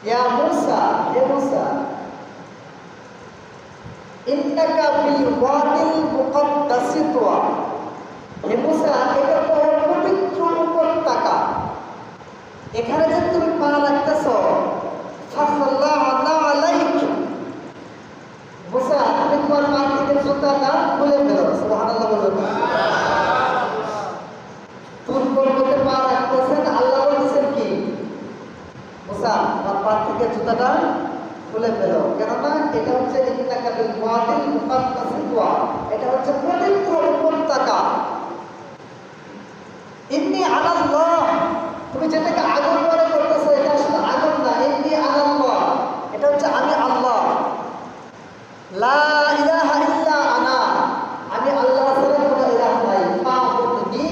ইয়া মুসা, হে মুসা, ইন্নাকা বিল ওয়াদিল মুকাদ্দাসি তুয়া, হে মুসা, এটা তো পবিত্র উপত্যকা, এখানে যে তুমি পা রাখতেছ, ফাসাল্লাহু আলাইহি, মুসা তুমি তোমার পা থেকে জুতাটা খুলে ফেলো। সুবহানাল্লাহ বলুন। তুর পর্বতে পা রাখতেছেন, আল্লাহ বলছেন কি, মুসা তোমার পা থেকে জুতাটা খুলে ফেলো, কেননা এটা হচ্ছে ইন্নাকা বিল ওয়াদিল মুকাদ্দাসি তুয়া, এটা হচ্ছে পবিত্র উপত্যকা। ইন্নী আলাল্লাহ, তুমি যেটাকে আগুন মনে করতেছো এটা আসলে আগুন না, ইন্নী আলাল্লাহ, এটা হচ্ছে আমি আল্লাহ। লা ইলাহা ইল্লা আনা, আমি আল্লাহ ছাড়া কোনো ইলাহ নাই। ফাবুদনি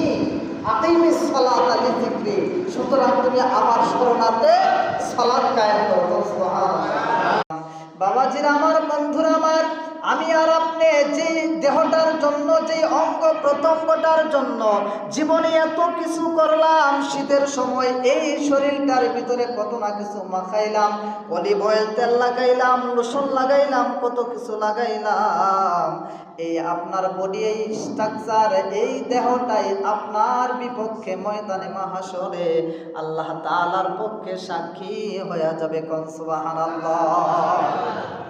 আকিমিস সালাতা লিযিকরি, সুতরাং তুমি আমার শরণার্থে সালাত কায়েম করো। সুবহানাল্লাহ। বাবাজিরা আমার, বন্ধুরা আমার, আমি আর আপনি যে দেহটার জন্য, যে অঙ্গ প্রত্যঙ্গটার জন্য জীবনে এত কিছু করলাম, শীতের সময় এই শরীরটার ভিতরে কত না কিছু মাখাইলাম, অলিভ অয়েল তেল লাগাইলাম, লোশন লাগাইলাম, কত কিছু লাগাইলাম, এই আপনার বডি, এই স্ট্রাকচার, এই দেহটাই আপনার বিপক্ষে ময়দানে মাহশরে আল্লাহ তাআলার পক্ষে সাক্ষী হয়ে যাবে। কোন সুবহানাল্লাহ।